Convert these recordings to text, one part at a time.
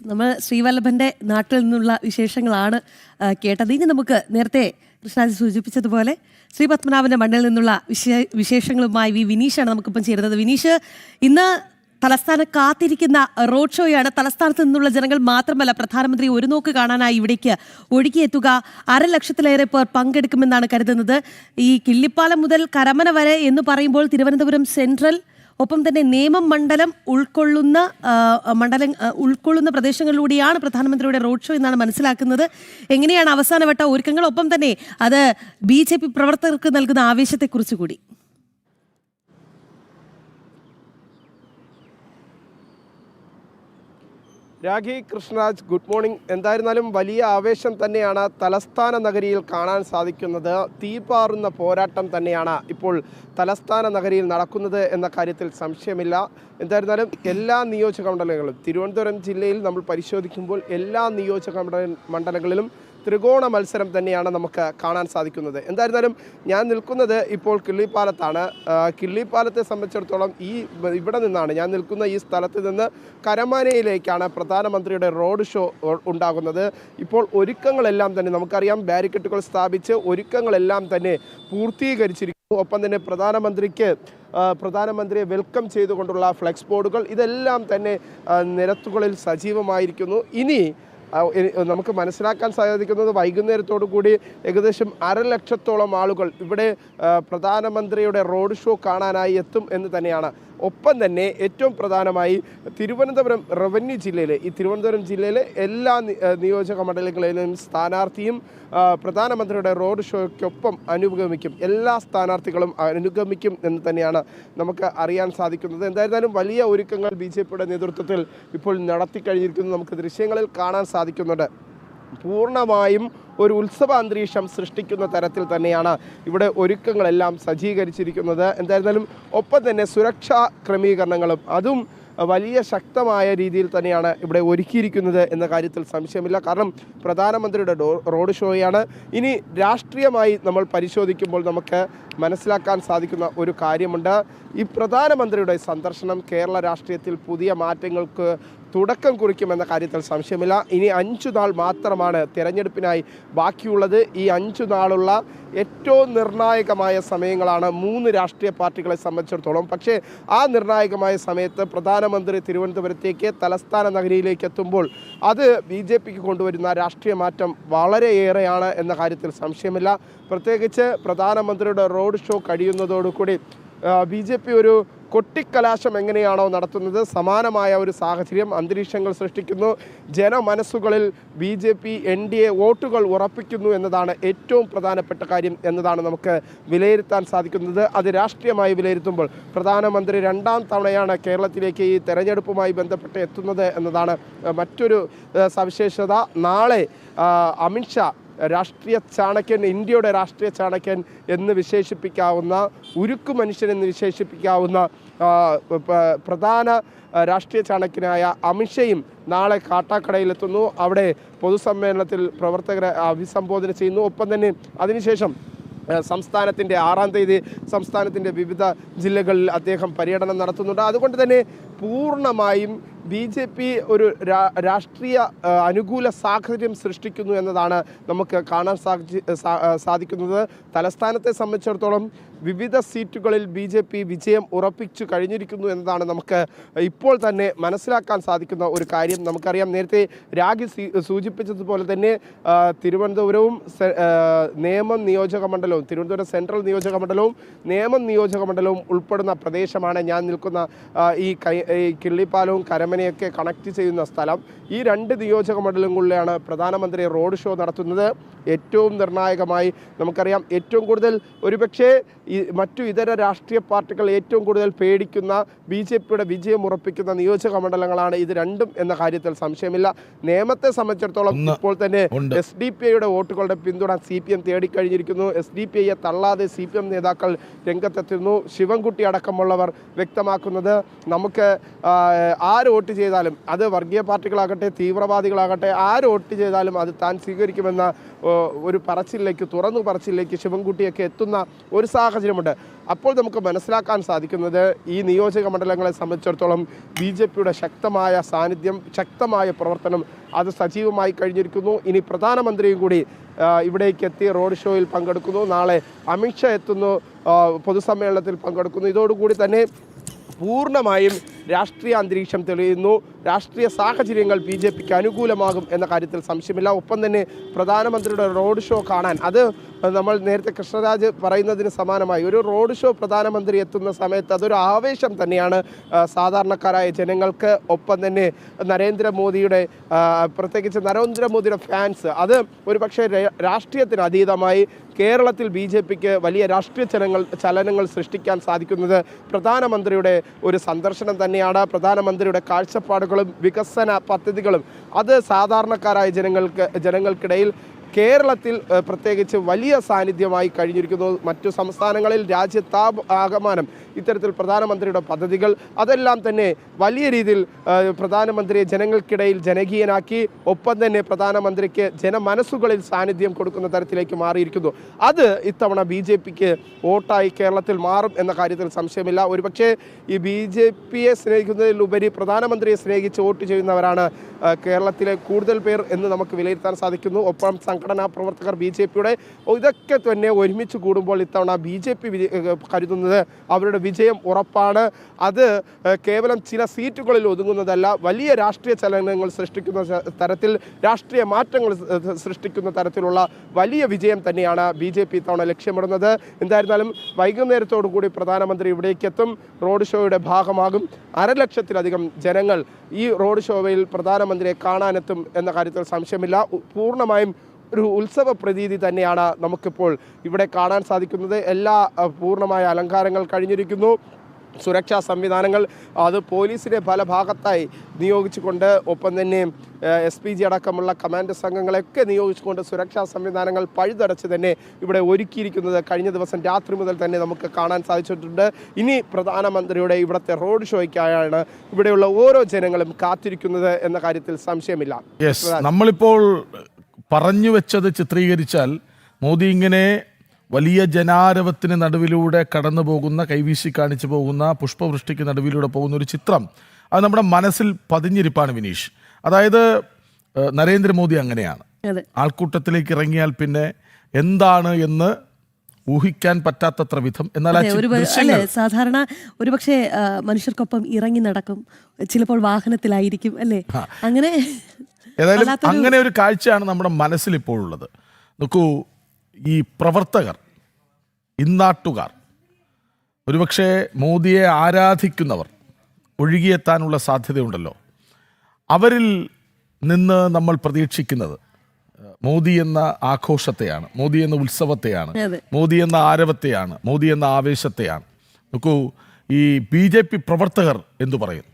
നമ്മൾ ശ്രീവല്ലഭന്റെ നാട്ടിൽ നിന്നുള്ള വിശേഷങ്ങളാണ് കേട്ടത്. ഇനി നമുക്ക് നേരത്തെ കൃഷ്ണാജി സൂചിപ്പിച്ചതുപോലെ ശ്രീ പത്മനാഭന്റെ മണ്ണിൽ നിന്നുള്ള വിശേഷങ്ങളുമായി വിനീഷാണ് നമുക്കിപ്പം ചേരുന്നത്. വിനീഷ്, ഇന്ന് തലസ്ഥാനം കാത്തിരിക്കുന്ന റോഡ് ഷോയാണ്. തലസ്ഥാനത്ത് നിന്നുള്ള ജനങ്ങൾ മാത്രമല്ല, പ്രധാനമന്ത്രി ഒരു നോക്ക് കാണാനായി ഇവിടേക്ക് ഒഴുകിയെത്തുക. 1,00,000-ലേറെ പേർ പങ്കെടുക്കുമെന്നാണ് കരുതുന്നത്. ഈ കിള്ളിപ്പാലം മുതൽ കരമന വരെ എന്ന് പറയുമ്പോൾ തിരുവനന്തപുരം സെൻട്രൽ, ഒപ്പം തന്നെ നേമം മണ്ഡലം ഉൾക്കൊള്ളുന്ന പ്രദേശങ്ങളിലൂടെയാണ് പ്രധാനമന്ത്രിയുടെ റോഡ് ഷോ എന്നാണ് മനസ്സിലാക്കുന്നത്. എങ്ങനെയാണ് അവസാനവട്ട ഒരുക്കങ്ങൾ, ഒപ്പം തന്നെ അത് BJP പ്രവർത്തകർക്ക് നൽകുന്ന ആവേശത്തെക്കുറിച്ച് കൂടി? Rakhi, Krishnaraj, good morning. എന്തായിരുന്നാലും വലിയ ആവേശം തന്നെയാണ് തലസ്ഥാന നഗരിയിൽ കാണാൻ സാധിക്കുന്നത്. തീപാറുന്ന പോരാട്ടം തന്നെയാണ് ഇപ്പോൾ തലസ്ഥാന നഗരിയിൽ നടക്കുന്നത് എന്ന കാര്യത്തിൽ സംശയമില്ല. എന്തായിരുന്നാലും എല്ലാ നിയോജക മണ്ഡലങ്ങളും, തിരുവനന്തപുരം ജില്ലയിൽ നമ്മൾ പരിശോധിക്കുമ്പോൾ എല്ലാ നിയോജക മണ്ഡലങ്ങളിലും ത്രികോണ മത്സരം തന്നെയാണ് നമുക്ക് കാണാൻ സാധിക്കുന്നത്. എന്തായിരുന്നാലും ഞാൻ നിൽക്കുന്നത് ഇപ്പോൾ കിള്ളിപ്പാലത്താണ്. കിള്ളിപ്പാലത്തെ സംബന്ധിച്ചിടത്തോളം ഇവിടെ നിന്നാണ് ഞാൻ നിൽക്കുന്ന ഈ സ്ഥലത്ത് നിന്ന് കരമനയിലേക്കാണ് പ്രധാനമന്ത്രിയുടെ റോഡ് ഷോ ഉണ്ടാകുന്നത്. ഇപ്പോൾ ഒരുക്കങ്ങളെല്ലാം തന്നെ നമുക്കറിയാം, ബാരിക്കേഡുകൾ സ്ഥാപിച്ച് ഒരുക്കങ്ങളെല്ലാം തന്നെ പൂർത്തീകരിച്ചിരിക്കുന്നു. ഒപ്പം തന്നെ പ്രധാനമന്ത്രിയെ വെൽക്കം ചെയ്തുകൊണ്ടുള്ള ഫ്ലെക്സ് ബോർഡുകൾ ഇതെല്ലാം തന്നെ നിരത്തുകളിൽ സജീവമായിരിക്കുന്നു. ഇനി നമുക്ക് മനസ്സിലാക്കാൻ സാധിക്കുന്നത് വൈകുന്നേരത്തോടു കൂടി ഏകദേശം 1,00,000-ഓളം ആളുകൾ ഇവിടെ പ്രധാനമന്ത്രിയുടെ റോഡ് ഷോ കാണാനായി എത്തും എന്ന് തന്നെയാണ്. ഒപ്പം തന്നെ ഏറ്റവും പ്രധാനമായി തിരുവനന്തപുരം ജില്ലയിലെ എല്ലാ നിയോജക മണ്ഡലങ്ങളിലും സ്ഥാനാർത്ഥിയും പ്രധാനമന്ത്രിയുടെ റോഡ് ഷോയ്ക്കൊപ്പം അനുഗമിക്കും. എല്ലാ സ്ഥാനാർത്ഥികളും അനുഗമിക്കും എന്ന് തന്നെയാണ് നമുക്ക് അറിയാൻ സാധിക്കുന്നത്. എന്തായിരുന്നാലും വലിയ ഒരുക്കങ്ങൾ BJPയുടെ നേതൃത്വത്തിൽ ഇപ്പോൾ നടത്തിക്കഴിഞ്ഞിരിക്കുന്നു. നമുക്ക് ദൃശ്യങ്ങളിൽ കാണാൻ സാധിക്കുന്നുണ്ട്. പൂർണ്ണമായും ഒരു ഉത്സവ അന്തരീക്ഷം സൃഷ്ടിക്കുന്ന തരത്തിൽ തന്നെയാണ് ഇവിടെ ഒരുക്കങ്ങളെല്ലാം സജ്ജീകരിച്ചിരിക്കുന്നത്. എന്തായിരുന്നാലും ഒപ്പം തന്നെ സുരക്ഷാ ക്രമീകരണങ്ങളും അതും വലിയ ശക്തമായ രീതിയിൽ തന്നെയാണ് ഇവിടെ ഒരുക്കിയിരിക്കുന്നത് എന്ന കാര്യത്തിൽ സംശയമില്ല. കാരണം പ്രധാനമന്ത്രിയുടെ റോഡ് ഷോയാണ്. ഇനി രാഷ്ട്രീയമായി നമ്മൾ പരിശോധിക്കുമ്പോൾ നമുക്ക് മനസ്സിലാക്കാൻ സാധിക്കുന്ന ഒരു കാര്യമുണ്ട്. ഈ പ്രധാനമന്ത്രിയുടെ സന്ദർശനം കേരള രാഷ്ട്രീയത്തിൽ പുതിയ മാറ്റങ്ങൾക്ക് തുടക്കം കുറിക്കുമെന്ന കാര്യത്തിൽ സംശയമില്ല. ഇനി 5 നാൾ മാത്രമാണ് തെരഞ്ഞെടുപ്പിനായി ബാക്കിയുള്ളത്. ഈ 5 നാളുള്ള ഏറ്റവും നിർണായകമായ സമയങ്ങളാണ് 3 രാഷ്ട്രീയ പാർട്ടികളെ സംബന്ധിച്ചിടത്തോളം. പക്ഷേ ആ നിർണായകമായ സമയത്ത് പ്രധാനമന്ത്രി തിരുവനന്തപുരത്തേക്ക് തലസ്ഥാന നഗരിയിലേക്ക് എത്തുമ്പോൾ അത് BJPക്ക് കൊണ്ടുവരുന്ന രാഷ്ട്രീയ മാറ്റം വളരെയേറെയാണ് എന്ന കാര്യത്തിൽ സംശയമില്ല. പ്രത്യേകിച്ച് പ്രധാനമന്ത്രിയുടെ റോഡ് ഷോ കഴിയുന്നതോടുകൂടി BJP ഒരു കൊട്ടിക്കലാശം എങ്ങനെയാണോ നടത്തുന്നത്, സമാനമായ ഒരു സാഹചര്യം അന്തരീക്ഷങ്ങൾ സൃഷ്ടിക്കുന്നു. ജനമനസ്സുകളിൽ BJP NDA വോട്ടുകൾ ഉറപ്പിക്കുന്നു എന്നതാണ് ഏറ്റവും പ്രധാനപ്പെട്ട കാര്യം എന്നതാണ് നമുക്ക് വിലയിരുത്താൻ സാധിക്കുന്നത്. അത് രാഷ്ട്രീയമായി വിലയിരുത്തുമ്പോൾ പ്രധാനമന്ത്രി 2ാം തവണയാണ് കേരളത്തിലേക്ക് ഈ തെരഞ്ഞെടുപ്പുമായി ബന്ധപ്പെട്ട് എത്തുന്നത് എന്നതാണ് മറ്റൊരു സവിശേഷത. നാളെ അമിത്ഷാ രാഷ്ട്രീയ ചാണക്യൻ, ഇന്ത്യയുടെ രാഷ്ട്രീയ ചാണക്യൻ എന്ന് വിശേഷിപ്പിക്കാവുന്ന, ഉരുക്കു മനുഷ്യൻ എന്ന് വിശേഷിപ്പിക്കാവുന്ന പ്രധാന രാഷ്ട്രീയ ചാണക്യനായ അമിത്ഷയും നാളെ കാട്ടാക്കടയിലെത്തുന്നു. അവിടെ പൊതുസമ്മേളനത്തിൽ പ്രവർത്തകരെ അഭിസംബോധന ചെയ്യുന്നു. ഒപ്പം തന്നെ അതിനുശേഷം സംസ്ഥാനത്തിൻ്റെ 6ാം തീയതി സംസ്ഥാനത്തിൻ്റെ വിവിധ ജില്ലകളിൽ അദ്ദേഹം പര്യടനം നടത്തുന്നുണ്ട്. അതുകൊണ്ട് തന്നെ പൂർണ്ണമായും BJP ഒരു രാഷ്ട്രീയ അനുകൂല സാഹചര്യം സൃഷ്ടിക്കുന്നു എന്നതാണ് നമുക്ക് കാണാൻ സാധിക്കുന്നത്. തലസ്ഥാനത്തെ സംബന്ധിച്ചിടത്തോളം വിവിധ സീറ്റുകളിൽ BJP വിജയം ഉറപ്പിച്ചു കഴിഞ്ഞിരിക്കുന്നു എന്നതാണ് നമുക്ക് ഇപ്പോൾ തന്നെ മനസ്സിലാക്കാൻ സാധിക്കുന്ന ഒരു കാര്യം. നമുക്കറിയാം, നേരത്തെ രാഖി സൂചിപ്പിച്ചതുപോലെ തന്നെ തിരുവനന്തപുരവും നേമം നിയോജക മണ്ഡലവും, തിരുവനന്തപുരം സെൻട്രൽ നിയോജക മണ്ഡലവും നേമം നിയോജക മണ്ഡലവും ഉൾപ്പെടുന്ന പ്രദേശമാണ് ഞാൻ നിൽക്കുന്ന ഈ കിള്ളിപ്പാലവും കരമനയൊക്കെ കണക്ട് ചെയ്യുന്ന സ്ഥലം. ഈ 2 നിയോജക മണ്ഡലങ്ങളിലാണ് പ്രധാനമന്ത്രി റോഡ് ഷോ നടത്തുന്നത്. ഏറ്റവും നിർണായകമായി നമുക്കറിയാം, ഏറ്റവും കൂടുതൽ ഒരുപക്ഷേ മറ്റു ഇതര രാഷ്ട്രീയ പാർട്ടികൾ ഏറ്റവും കൂടുതൽ പേടിക്കുന്ന, BJPയുടെ വിജയം ഉറപ്പിക്കുന്ന നിയോജക മണ്ഡലങ്ങളാണ് ഇത് രണ്ടും എന്ന കാര്യത്തിൽ സംശയമില്ല. നേമത്തെ സംബന്ധിച്ചിടത്തോളം ഇപ്പോൾ തന്നെ SDPIയുടെ വോട്ടുകളുടെ പിന്തുണ CPM തേടിക്കഴിഞ്ഞിരിക്കുന്നു. SDPIയെ തള്ളാതെ CPM നേതാക്കൾ രംഗത്തെത്തുന്നു. ശിവൻകുട്ടി അടക്കമുള്ളവർ വ്യക്തമാക്കുന്നത്, നമുക്ക് ആര് വോട്ട് ചെയ്താലും, അത് വർഗീയ പാർട്ടികളാകട്ടെ തീവ്രവാദികളാകട്ടെ, ആര് വോട്ട് ചെയ്താലും അത് താൻ സ്വീകരിക്കുമെന്ന ഒരു പറച്ചിലേക്ക് തുറന്നു പറച്ചിലേക്ക് ശിവൻകുട്ടിയൊക്കെ എത്തുന്ന ഒരു സാഹചര്യമുണ്ട്. അപ്പോൾ നമുക്ക് മനസ്സിലാക്കാൻ സാധിക്കുന്നത് ഈ നിയോജക മണ്ഡലങ്ങളെ സംബന്ധിച്ചിടത്തോളം BJPയുടെ ശക്തമായ സാന്നിധ്യം, ശക്തമായ പ്രവർത്തനം അത് സജീവമായി കഴിഞ്ഞിരിക്കുന്നു. ഇനി പ്രധാനമന്ത്രിയും കൂടി ഇവിടേക്ക് എത്തി റോഡ് ഷോയിൽ പങ്കെടുക്കുന്നു. നാളെ അമിത്ഷാ എത്തുന്നു, പൊതുസമ്മേളനത്തിൽ പങ്കെടുക്കുന്നു. ഇതോടുകൂടി തന്നെ പൂർണ്ണമായും രാഷ്ട്രീയ അന്തരീക്ഷം തെളിയുന്നു. രാഷ്ട്രീയ സാഹചര്യങ്ങൾ BJPക്ക് അനുകൂലമാകും എന്ന കാര്യത്തിൽ സംശയമില്ല. ഒപ്പം തന്നെ പ്രധാനമന്ത്രിയുടെ റോഡ് ഷോ കാണാൻ, അത് നമ്മൾ നേരത്തെ കൃഷ്ണരാജ് പറയുന്നതിന് സമാനമായി ഒരു റോഡ് ഷോ പ്രധാനമന്ത്രി എത്തുന്ന സമയത്ത് അതൊരു ആവേശം തന്നെയാണ് സാധാരണക്കാരായ ജനങ്ങൾക്ക്. ഒപ്പം തന്നെ നരേന്ദ്രമോദിയുടെ പ്രത്യേകിച്ച് നരേന്ദ്രമോദിയുടെ ഫാൻസ്, അത് ഒരു പക്ഷേ രാഷ്ട്രീയത്തിന് അതീതമായി കേരളത്തിൽ BJPക്ക് വലിയ രാഷ്ട്രീയ ചലനങ്ങൾ സൃഷ്ടിക്കാൻ സാധിക്കുന്നത് പ്രധാനമന്ത്രിയുടെ ഒരു സന്ദർശനം തന്നെയാണ്. പ്രധാനമന്ത്രിയുടെ കാഴ്ചപ്പാടുകളും വികസന പദ്ധതികളും അത് സാധാരണക്കാരായ ജനങ്ങൾക്കിടയിൽ കേരളത്തിൽ പ്രത്യേകിച്ച് വലിയ സാന്നിധ്യമായി കഴിഞ്ഞിരിക്കുന്നു. മറ്റു സംസ്ഥാനങ്ങളിൽ രാജ്യത്താകമാനം ഇത്തരത്തിൽ പ്രധാനമന്ത്രിയുടെ പദ്ധതികൾ അതെല്ലാം തന്നെ വലിയ രീതിയിൽ പ്രധാനമന്ത്രിയെ ജനങ്ങൾക്കിടയിൽ ജനകീയനാക്കി. ഒപ്പം തന്നെ പ്രധാനമന്ത്രിക്ക് ജനമനസ്സുകളിൽ സാന്നിധ്യം കൊടുക്കുന്ന തരത്തിലേക്ക് മാറിയിരിക്കുന്നു. അത് ഇത്തവണ BJPക്ക് വോട്ടായി കേരളത്തിൽ മാറും എന്ന കാര്യത്തിൽ സംശയമില്ല. ഒരുപക്ഷെ ഈ BJPയെ സ്നേഹിക്കുന്നതിലുപരി പ്രധാനമന്ത്രിയെ സ്നേഹിച്ച് വോട്ട് ചെയ്യുന്നവരാണ് കേരളത്തിലെ കൂടുതൽ പേർ എന്ന് നമുക്ക് വിലയിരുത്താൻ സാധിക്കുന്നു. ഒപ്പം സംഘടനാ പ്രവർത്തകർ BJPയുടെ ഇതൊക്കെ തന്നെ ഒരുമിച്ച് കൂടുമ്പോൾ ഇത്തവണ BJP കരുതുന്നത് അവരുടെ വിജയം ഉറപ്പാണ്. അത് കേവലം ചില സീറ്റുകളിൽ ഒതുങ്ങുന്നതല്ല, വലിയ രാഷ്ട്രീയ ചലനങ്ങൾ സൃഷ്ടിക്കുന്ന തരത്തിൽ, രാഷ്ട്രീയ മാറ്റങ്ങൾ സൃഷ്ടിക്കുന്ന തരത്തിലുള്ള വലിയ വിജയം തന്നെയാണ് BJP ഇത്തവണ ലക്ഷ്യമിടുന്നത്. എന്തായിരുന്നാലും വൈകുന്നേരത്തോടു കൂടി പ്രധാനമന്ത്രി ഇവിടേക്ക് എത്തും, റോഡ് ഷോയുടെ ഭാഗമാകും. 1.5 ലക്ഷത്തിലധികം ജനങ്ങൾ ഈ റോഡ് ഷോയിൽ പ്രധാനമന്ത്രിയെ കാണാനെത്തും എന്ന കാര്യത്തിൽ സംശയമില്ല. പൂർണ്ണമായും ഒരു ഉത്സവ പ്രതീതി തന്നെയാണ് നമുക്കിപ്പോൾ ഇവിടെ കാണാൻ സാധിക്കുന്നത്. എല്ലാ പൂർണ്ണമായ അലങ്കാരങ്ങൾ കഴിഞ്ഞിരിക്കുന്നു. സുരക്ഷാ സംവിധാനങ്ങൾ അത് പോലീസിനെ പല ഭാഗത്തായി നിയോഗിച്ചുകൊണ്ട്, ഒപ്പം തന്നെ SPG അടക്കമുള്ള കമാൻഡോ സംഘങ്ങളെയൊക്കെ നിയോഗിച്ചുകൊണ്ട് സുരക്ഷാ സംവിധാനങ്ങൾ പഴുതടച്ച് തന്നെ ഇവിടെ ഒരുക്കിയിരിക്കുന്നത് കഴിഞ്ഞ ദിവസം രാത്രി മുതൽ തന്നെ നമുക്ക് കാണാൻ സാധിച്ചിട്ടുണ്ട്. ഇനി പ്രധാനമന്ത്രിയുടെ ഇവിടുത്തെ റോഡ് ഷോയ്ക്കായാണ് ഇവിടെയുള്ള ഓരോ ജനങ്ങളും കാത്തിരിക്കുന്നത് എന്ന കാര്യത്തിൽ സംശയമില്ല. നമ്മളിപ്പോൾ പറഞ്ഞു വെച്ചത് ചിത്രീകരിച്ചാൽ മോദി ഇങ്ങനെ വലിയ ജനാരവത്തിന് നടുവിലൂടെ കടന്നു പോകുന്ന, കൈവീശി കാണിച്ചു പോകുന്ന, പുഷ്പവൃഷ്ടിക്ക് നടുവിലൂടെ പോകുന്ന ഒരു ചിത്രം അത് നമ്മുടെ മനസ്സിൽ പതിഞ്ഞിരിപ്പാണ് വിനീഷ്. അതായത് നരേന്ദ്രമോദി അങ്ങനെയാണ്, ആൾക്കൂട്ടത്തിലേക്ക് ഇറങ്ങിയാൽ പിന്നെ എന്താണ് എന്ന് ഊഹിക്കാൻ പറ്റാത്തത്ര വിധം. എന്നാൽ സാധാരണ ഒരുപക്ഷെ മനുഷ്യർക്കൊപ്പം ഇറങ്ങി നടക്കും, ചിലപ്പോൾ വാഹനത്തിലായിരിക്കും അല്ലേ, അങ്ങനെ ഏതായാലും അങ്ങനെ ഒരു കാഴ്ചയാണ് നമ്മുടെ മനസ്സിൽ ഇപ്പോഴുള്ളത്. നോക്കൂ, ഈ പ്രവർത്തകർ, ഇന്നാട്ടുകാർ, ഒരുപക്ഷെ മോദിയെ ആരാധിക്കുന്നവർ ഒഴുകിയെത്താനുള്ള സാധ്യതയുണ്ടല്ലോ. അവരിൽ നിന്ന് നമ്മൾ പ്രതീക്ഷിക്കുന്നത് മോദി എന്ന ആഘോഷത്തെയാണ്, മോദി എന്ന ഉത്സവത്തെയാണ്, മോദി എന്ന ആരവത്തെയാണ്, മോദി എന്ന ആവേശത്തെയാണ്. നോക്കൂ, ഈ BJP പ്രവർത്തകർ എന്തു പറയുന്നു?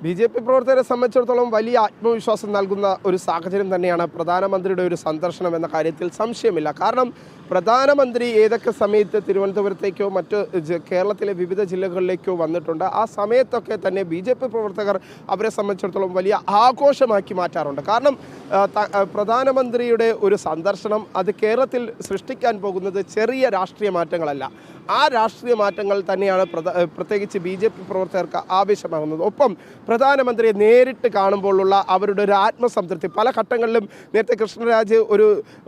BJP പ്രവർത്തകരെ സംബന്ധിച്ചിടത്തോളം വലിയ ആത്മവിശ്വാസം നൽകുന്ന ഒരു സാഹചര്യം തന്നെയാണ് പ്രധാനമന്ത്രിയുടെ ഒരു സന്ദർശനം എന്ന കാര്യത്തിൽ സംശയമില്ല. കാരണം പ്രധാനമന്ത്രി ഏതൊക്കെ സമയത്ത് തിരുവനന്തപുരത്തേക്കോ മറ്റ് കേരളത്തിലെ വിവിധ ജില്ലകളിലേക്കോ വന്നിട്ടുണ്ട്, ആ സമയത്തൊക്കെ തന്നെ BJP പ്രവർത്തകർ അവരെ സംബന്ധിച്ചിടത്തോളം വലിയ ആഘോഷമാക്കി മാറ്റാറുണ്ട്. കാരണം പ്രധാനമന്ത്രിയുടെ ഒരു സന്ദർശനം അത് കേരളത്തിൽ സൃഷ്ടിക്കാൻ പോകുന്നത് ചെറിയ രാഷ്ട്രീയ മാറ്റങ്ങളല്ല, ആ രാഷ്ട്രീയ മാറ്റങ്ങൾ തന്നെയാണ് പ്രത്യേകിച്ച് BJP പ്രവർത്തകർക്ക് ആവേശമാകുന്നത്. ഒപ്പം പ്രധാനമന്ത്രിയെ നേരിട്ട് കാണുമ്പോഴുള്ള അവരുടെ ഒരു ആത്മസംതൃപ്തി, പല ഘട്ടങ്ങളിലും നേരത്തെ കൃഷ്ണരാജ്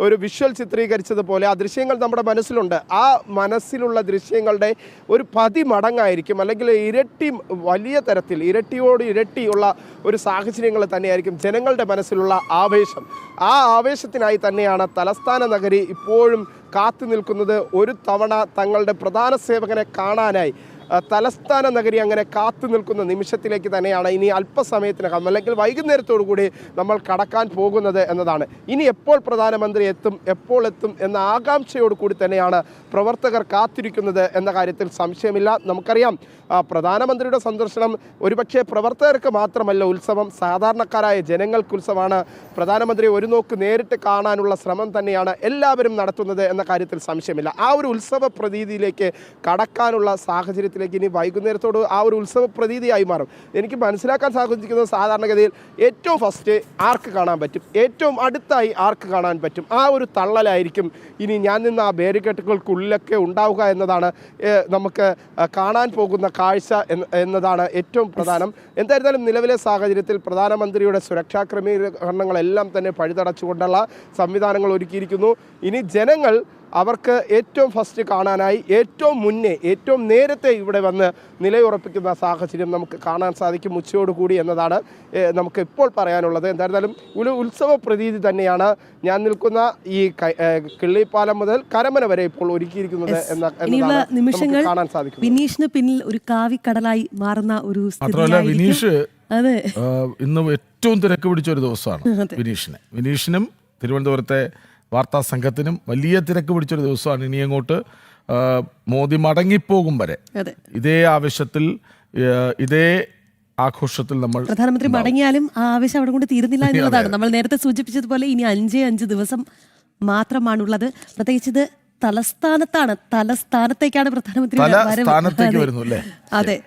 ഒരു വിഷ്വൽ ചിത്രീകരിച്ചതുപോലെ ആ ദൃശ്യങ്ങൾ നമ്മുടെ മനസ്സിലുണ്ട്. ആ മനസ്സിലുള്ള ദൃശ്യങ്ങളുടെ ഒരു 10 മടങ്ങായിരിക്കും, അല്ലെങ്കിൽ ഇരട്ടി, വലിയ തരത്തിൽ ഇരട്ടിയോട് ഇരട്ടിയുള്ള ഒരു സാഹചര്യങ്ങൾ തന്നെയായിരിക്കും ജനങ്ങളുടെ മനസ്സിലുള്ള ആവേശം. ആ ആവേശത്തിനായി തന്നെയാണ് തലസ്ഥാന നഗരി ഇപ്പോഴും കാത്തു നിൽക്കുന്നത്. ഒരു തവണ തങ്ങളുടെ പ്രധാന സേവകനെ കാണാനായി തലസ്ഥാന നഗരി അങ്ങനെ കാത്തു നിൽക്കുന്ന നിമിഷത്തിലേക്ക് തന്നെയാണ് ഇനി അല്പസമയത്തിനകം, അല്ലെങ്കിൽ വൈകുന്നേരത്തോടു കൂടി നമ്മൾ കടക്കാൻ പോകുന്നത് എന്നതാണ്. ഇനി എപ്പോൾ പ്രധാനമന്ത്രി എത്തും, എപ്പോൾ എത്തും എന്ന ആകാംക്ഷയോട് കൂടി തന്നെയാണ് പ്രവർത്തകർ കാത്തിരിക്കുന്നത് എന്ന കാര്യത്തിൽ സംശയമില്ല. നമുക്കറിയാം, പ്രധാനമന്ത്രിയുടെ സന്ദർശനം ഒരുപക്ഷെ പ്രവർത്തകർക്ക് മാത്രമല്ല ഉത്സവം, സാധാരണക്കാരായ ജനങ്ങൾക്ക് ഉത്സവമാണ്. പ്രധാനമന്ത്രിയെ ഒരു നോക്ക് നേരിട്ട് കാണാനുള്ള ശ്രമം തന്നെയാണ് എല്ലാവരും നടത്തുന്നത് എന്ന കാര്യത്തിൽ സംശയമില്ല. ആ ഒരു ഉത്സവ പ്രതീതിയിലേക്ക് കടക്കാനുള്ള സാഹചര്യത്തിൽ സാഹചര്യത്തിലേക്ക് ഇനി വൈകുന്നേരത്തോട് ആ ഒരു ഉത്സവ പ്രതീതിയായി മാറും. എനിക്ക് മനസ്സിലാക്കാൻ സാധിക്കുന്നത് സാധാരണഗതിയിൽ ഏറ്റവും ഫസ്റ്റ് ആർക്ക് കാണാൻ പറ്റും, ഏറ്റവും അടുത്തായി ആർക്ക് കാണാൻ പറ്റും, ആ ഒരു തള്ളലായിരിക്കും ഇനി ഞാൻ നിന്ന് ആ ബാരിക്കേഡുകൾക്കുള്ളിലൊക്കെ ഉണ്ടാവുക എന്നതാണ് നമുക്ക് കാണാൻ പോകുന്ന കാഴ്ച എന്നതാണ് ഏറ്റവും പ്രധാനം. എന്തായിരുന്നാലും നിലവിലെ സാഹചര്യത്തിൽ പ്രധാനമന്ത്രിയുടെ സുരക്ഷാ ക്രമീകരണങ്ങളെല്ലാം തന്നെ പഴുതടച്ചുകൊണ്ടുള്ള സംവിധാനങ്ങൾ ഒരുക്കിയിരിക്കുന്നു. ഇനി ജനങ്ങൾ അവർക്ക് ഏറ്റവും ഫസ്റ്റ് കാണാനായി ഏറ്റവും മുന്നേ ഏറ്റവും നേരത്തെ ഇവിടെ വന്ന് നിലയുറപ്പിക്കുന്ന സാഹചര്യം നമുക്ക് കാണാൻ സാധിക്കും ഉച്ചയോടുകൂടി എന്നതാണ് നമുക്ക് ഇപ്പോൾ പറയാനുള്ളത്. എന്തായിരുന്നാലും ഒരു ഉത്സവ പ്രതീതി തന്നെയാണ് ഞാൻ നിൽക്കുന്ന ഈ കിള്ളിപ്പാലം മുതൽ കരമന വരെ ഇപ്പോൾ ഒരുക്കിയിരിക്കുന്നത് എന്നതാണ് നിമിഷങ്ങൾ കാണാൻ സാധിക്കും. വിനീഷിന് പിന്നിൽ ഒരു കാവിക്കടലായി മാറുന്ന ഒരു മാത്രമല്ല വിനീഷ് അതെ ഇന്ന് ഏറ്റവും തിരക്ക് പിടിച്ച ഒരു ദിവസമാണ് വിനീഷിനും തിരുവനന്തപുരത്തെ വാർത്താ സംഘത്തിനും വലിയ തിരക്ക് പിടിച്ചൊരു ദിവസമാണ്. ഇനി അങ്ങോട്ട് മോദി മടങ്ങിപ്പോകും വരെ ഇതേ ആവശ്യത്തിൽ ഇതേ ആഘോഷത്തിൽ നമ്മൾ പ്രധാനമന്ത്രി മടങ്ങിയാലും ആ ആവേശം അവിടെ കൊണ്ട് തീരുന്നില്ല എന്നുള്ളതാണ്. നമ്മൾ നേരത്തെ സൂചിപ്പിച്ചതുപോലെ ഇനി 5 ദിവസം മാത്രമാണുള്ളത്. പ്രത്യേകിച്ച് ഇത് തലസ്ഥാനത്തേക്കാണ് പ്രധാനമന്ത്രി വരുന്നു അല്ലേ? അതെ.